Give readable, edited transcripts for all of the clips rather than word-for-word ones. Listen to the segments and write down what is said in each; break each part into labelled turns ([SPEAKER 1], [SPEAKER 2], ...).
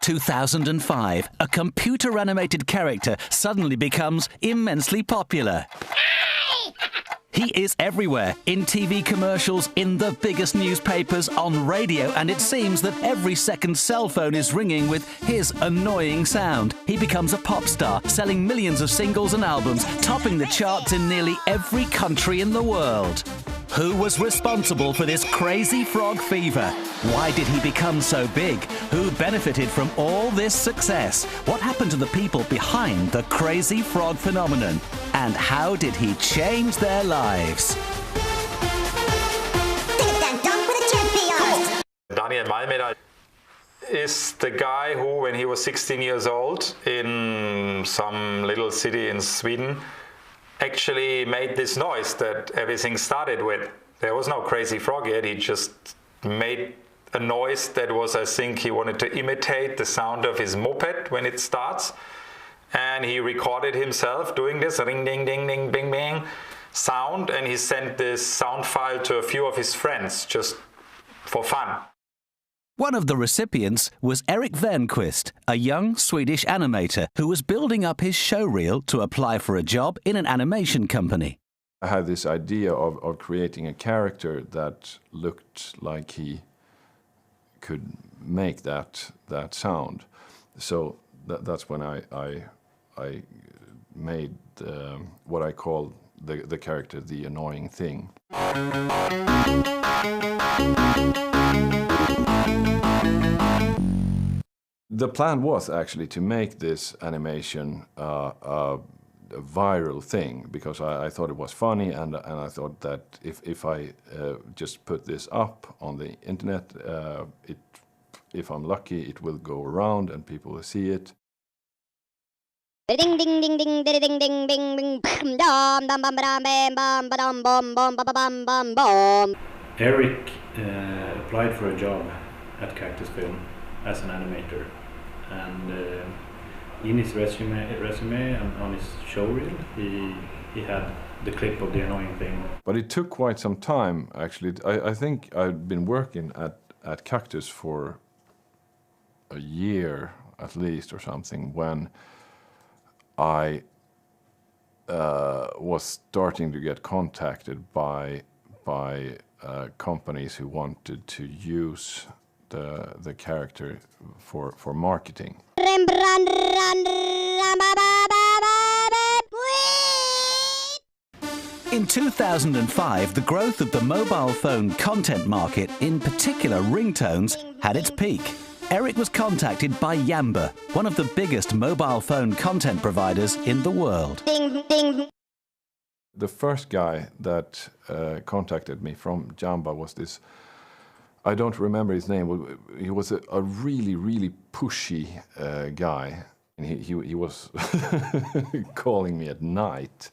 [SPEAKER 1] 2005, a computer-animated character suddenly becomes immensely popular. He is everywhere, in TV commercials, in the biggest newspapers, on radio, and it seems that every second cell phone is ringing with his annoying sound. He becomes a pop star, selling millions of singles and albums, topping the charts in nearly every country in the world. Who was responsible for this crazy frog fever? Why did he become so big? Who benefited from all this success? What happened to the people behind the crazy frog phenomenon? And how did he change their lives?
[SPEAKER 2] Daniel Malmeder is the guy who, when he was 16 years old, in some little city in Sweden, actually made this noise that everything started with. There was no crazy frog yet, he just made a noise that was, I think he wanted to imitate the sound of his moped when it starts. And he recorded himself doing this ring ding ding ding bing bing sound, and he sent this sound file to a few of his friends just for fun.
[SPEAKER 1] One of the recipients was Erik Wernquist, a young Swedish animator who was building up his showreel to apply for a job in an animation company.
[SPEAKER 3] I had this idea of creating a character that looked like he could make that sound. So that's when I made what I call the character the annoying thing. The plan was actually to make this animation a viral thing, because I thought it was funny, and I thought that if I just put this up on the internet, if I'm lucky, it will go around and people will see it.
[SPEAKER 4] Ding ding ding ding ding ding ding ding dum dum bum bam bam bum bum bum bum bum.
[SPEAKER 5] Erik applied for a job at Cactus Film as an animator, and in his resume and on his showreel he had the clip of the annoying thing.
[SPEAKER 3] But it took quite some time, actually. I think I'd been working at Cactus for a year at least or something when I was starting to get contacted by companies who wanted to use the character for marketing.
[SPEAKER 1] In 2005, the growth of the mobile phone content market, in particular ringtones, had its peak. Erik was contacted by Jamba, one of the biggest mobile phone content providers in the world.
[SPEAKER 4] Ding ding.
[SPEAKER 3] The first guy that contacted me from Jamba was this, I don't remember his name, he was a really, really pushy guy. And he was calling me at night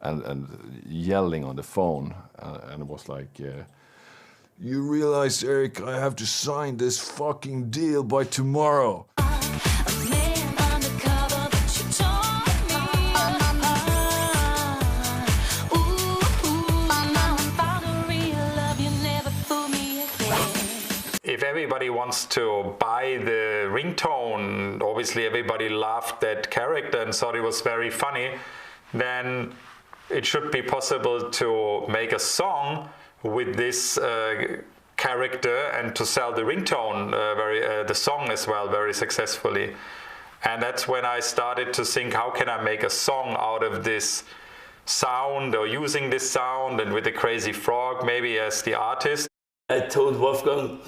[SPEAKER 3] and yelling on the phone, and it was like, you realize, Erik, I have to sign this fucking deal by tomorrow.
[SPEAKER 2] If everybody wants to buy the ringtone, obviously everybody loved that character and thought it was very funny, then it should be possible to make a song with this character and to sell the ringtone, the song as well, very successfully. And that's when I started to think, how can I make a song out of this sound, or using this sound, and with the crazy frog maybe as the artist.
[SPEAKER 6] I told Wolfgang,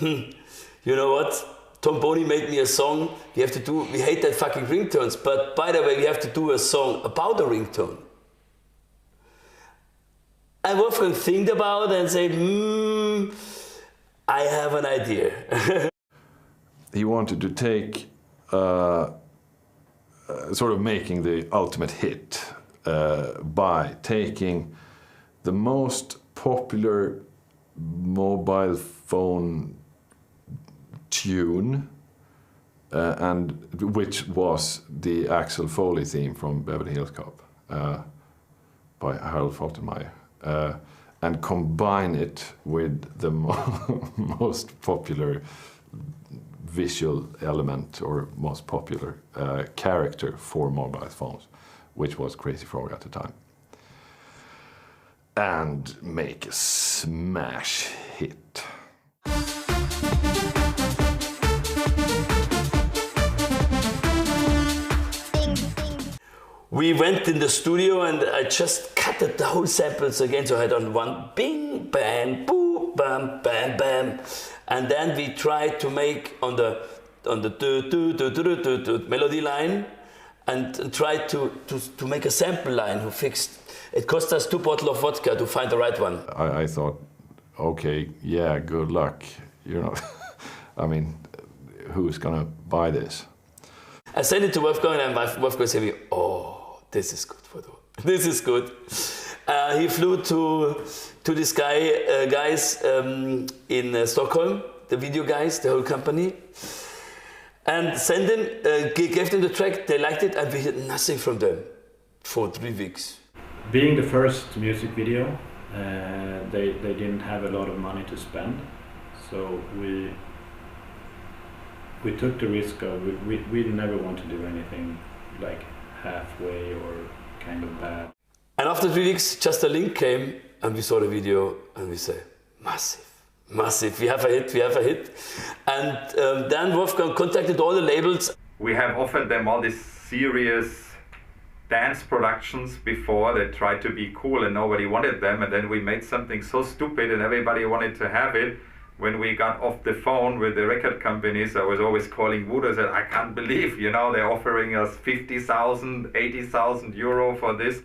[SPEAKER 6] you know what? Tom Boney made me a song. We hate that fucking ringtones, but by the way, we have to do a song about a ringtone. And Wolfgang think about it and say, I have an idea.
[SPEAKER 3] He wanted to take, sort of making the ultimate hit by taking the most popular mobile phone tune, and which was the Axel Foley theme from Beverly Hills Cop by Harold Faltermeyer, and combine it with the most popular visual element or most popular character for mobile phones, which was Crazy Frog at the time. And make a smash hit.
[SPEAKER 6] We went in the studio and I just cut the whole samples again. So I had on one bing, bam, boo, bam, bam, bam. And then we tried to make on the melody line and tried to make a sample line who fixed. It cost us 2 bottles of vodka to find the right one.
[SPEAKER 3] I thought, okay, yeah, good luck. You know, I mean, who's gonna buy this?
[SPEAKER 6] I sent it to Wolfgang and Wolfgang said, oh, this is good, Frodo. This is good. He flew to this guys in Stockholm, the video guys, the whole company, and sent them, gave them the track, they liked it, and we heard nothing from them for 3 weeks.
[SPEAKER 5] Being the first music video, they didn't have a lot of money to spend, so we took the risk of, we never want to do anything like halfway or kind of bad.
[SPEAKER 6] And after 3 weeks, just a link came and we saw the video and we said, massive, massive, we have a hit, we have a hit. And then Wolfgang contacted all the labels.
[SPEAKER 2] We have offered them all these serious dance productions before that tried to be cool and nobody wanted them, and then we made something so stupid and everybody wanted to have it. When we got off the phone with the record companies, I was always calling Voodoo and said, I can't believe, you know, they're offering us 50,000, 80,000 euro for this.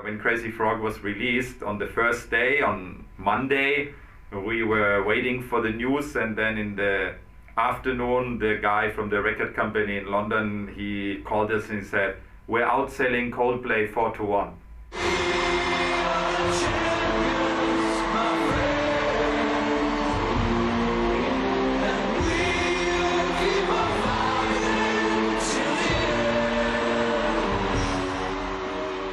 [SPEAKER 2] When Crazy Frog was released on the first day, on Monday, we were waiting for the news, and then in the afternoon, the guy from the record company in London, he called us and he said, we're outselling Coldplay 4-1.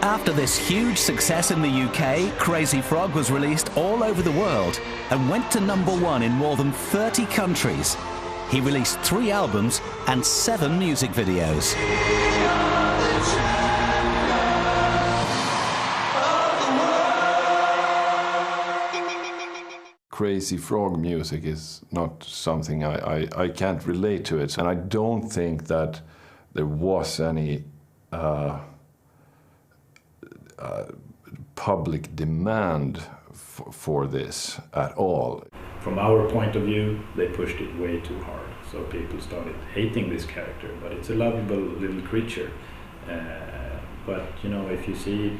[SPEAKER 1] After this huge success in the UK, Crazy Frog was released all over the world and went to #1 in more than 30 countries. He released 3 albums and 7 music videos.
[SPEAKER 3] Crazy Frog music is not something I can't relate to it, and I don't think that there was any public demand for this at all.
[SPEAKER 5] From our point of view, they pushed it way too hard, so people started hating this character, but it's a lovable little creature. But you know, if you see it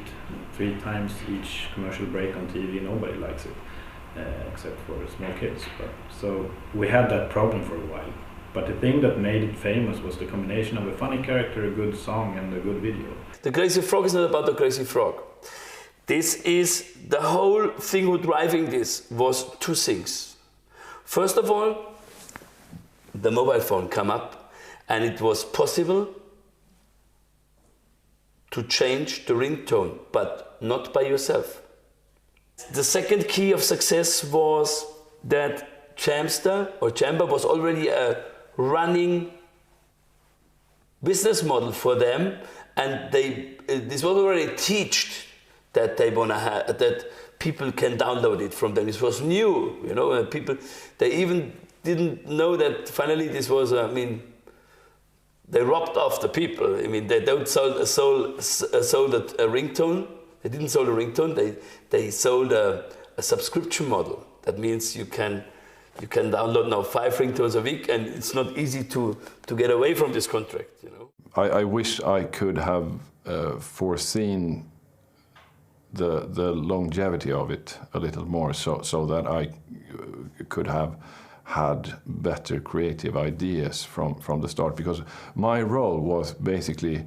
[SPEAKER 5] 3 times each commercial break on TV, nobody likes it, except for small kids. So we had that problem for a while. But the thing that made it famous was the combination of a funny character, a good song, and a good video.
[SPEAKER 6] The Crazy Frog is not about the Crazy Frog. This is, the whole thing who driving this was 2 things. First of all, the mobile phone came up and it was possible to change the ringtone, but not by yourself. The second key of success was that Jamba was already a running business model for them, and this was already taught that they wanna have, that people can download it from them. This was new, you know, and people, they even didn't know that finally this was, I mean, they robbed off the people. I mean, they don't sold a ringtone. They didn't sold a ringtone. They sold a subscription model. That means you can download now 5 ringtones a week, and it's not easy to get away from this contract. You know.
[SPEAKER 3] I wish I could have foreseen the longevity of it a little more, so that I could have had better creative ideas from the start, because my role was basically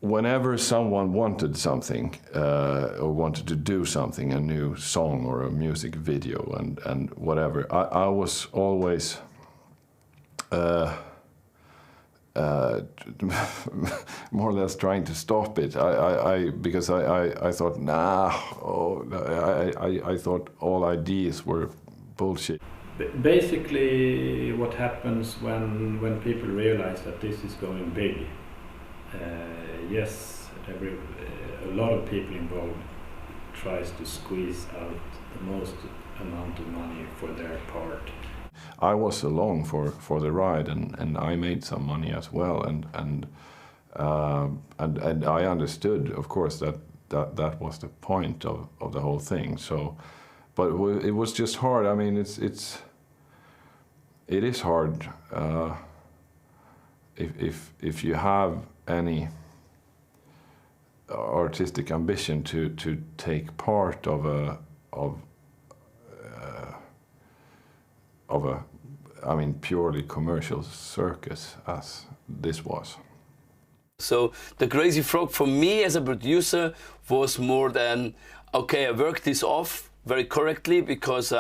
[SPEAKER 3] whenever someone wanted something or wanted to do something, a new song or a music video and whatever, I was always more or less trying to stop it. Because I thought, I thought all ideas were bullshit.
[SPEAKER 5] Basically, what happens when people realize that this is going big, yes, a lot of people involved tries to squeeze out the most amount of money for their part.
[SPEAKER 3] I was along for the ride, and I made some money as well, and I understood, of course, that was the point of the whole thing. So, but it was just hard. I mean, it is hard if you have any artistic ambition to take part of a purely commercial circus as this was.
[SPEAKER 6] So the Crazy Frog for me as a producer was more than, okay, I worked this off very correctly because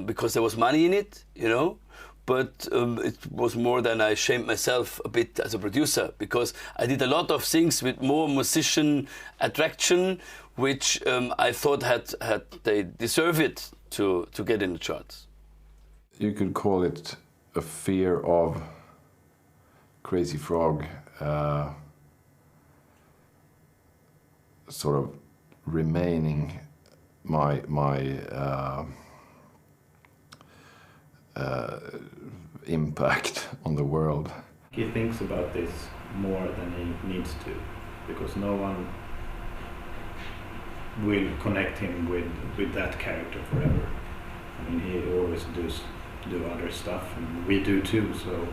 [SPEAKER 6] because there was money in it, you know. But it was more than I shamed myself a bit as a producer, because I did a lot of things with more musician attraction, which I thought had they deserve it to get in the charts.
[SPEAKER 3] You could call it a fear of Crazy Frog sort of remaining my impact on the world.
[SPEAKER 5] He thinks about this more than he needs to, because no one will connect him with that character forever. I mean, he always do other stuff, and we do too. So,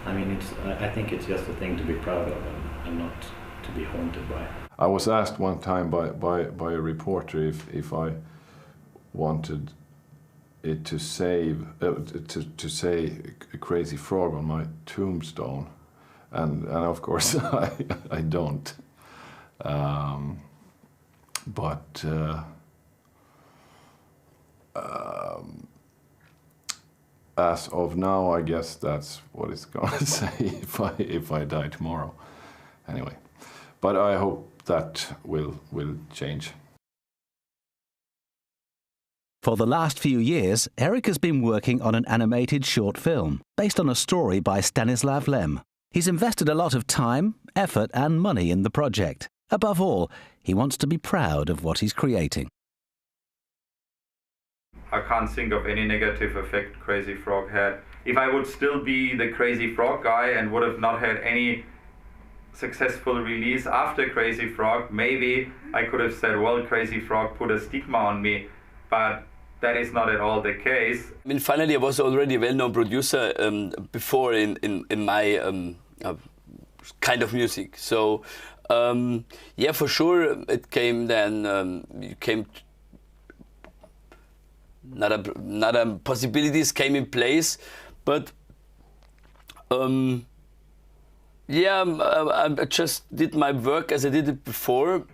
[SPEAKER 5] I mean, I think it's just a thing to be proud of and not to be haunted by.
[SPEAKER 3] I was asked one time by a reporter if I wanted it to say a Crazy Frog on my tombstone, and of course I don't. But as of now, I guess that's what it's gonna say if I die tomorrow. Anyway, but I hope that will change.
[SPEAKER 1] For the last few years, Eric has been working on an animated short film based on a story by Stanislav Lem. He's invested a lot of time, effort and money in the project. Above all, he wants to be proud of what he's creating.
[SPEAKER 2] I can't think of any negative effect Crazy Frog had. If I would still be the Crazy Frog guy and would have not had any successful release after Crazy Frog, maybe I could have said, well, Crazy Frog put a stigma on me, but that is not at all the case.
[SPEAKER 6] I mean, finally, I was already a well-known producer before in my kind of music. So, yeah, for sure, it came then, another possibilities came in place, but yeah, I just did my work as I did it before.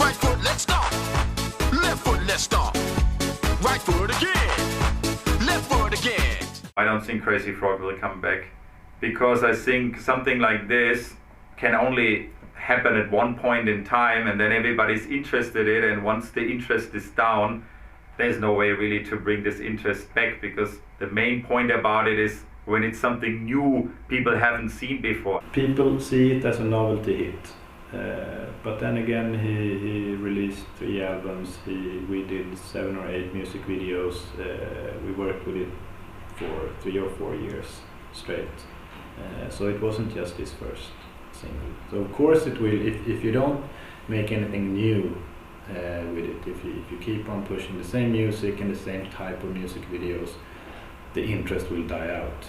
[SPEAKER 7] Right foot, let's start. Left foot, let's start. Right foot again. Left foot again.
[SPEAKER 2] I don't think Crazy Frog will come back, because I think something like this can only happen at one point in time, and then everybody's interested in it, and once the interest is down, there's no way really to bring this interest back, because the main point about it is when it's something new people haven't seen before.
[SPEAKER 5] People see it as a novelty hit, but then again he released 3 albums, we did 7 or 8 music videos, we worked with it for 3 or 4 years straight, so it wasn't just his first single. So of course it will, if you don't make anything new with it, if you keep on pushing the same music and the same type of music videos, the interest will die out.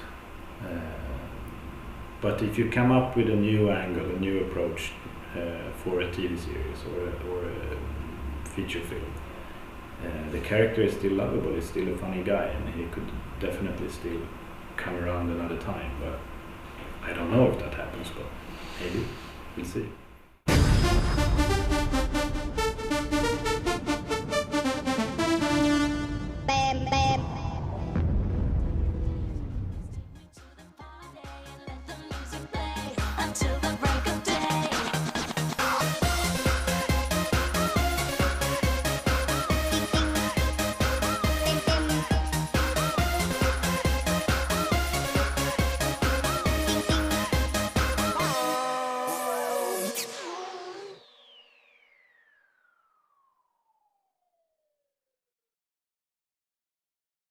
[SPEAKER 5] But if you come up with a new angle, a new approach for a TV series or a feature film, the character is still lovable, he's still a funny guy, and he could definitely still come around another time, but I don't know if that happens, but maybe, we'll see.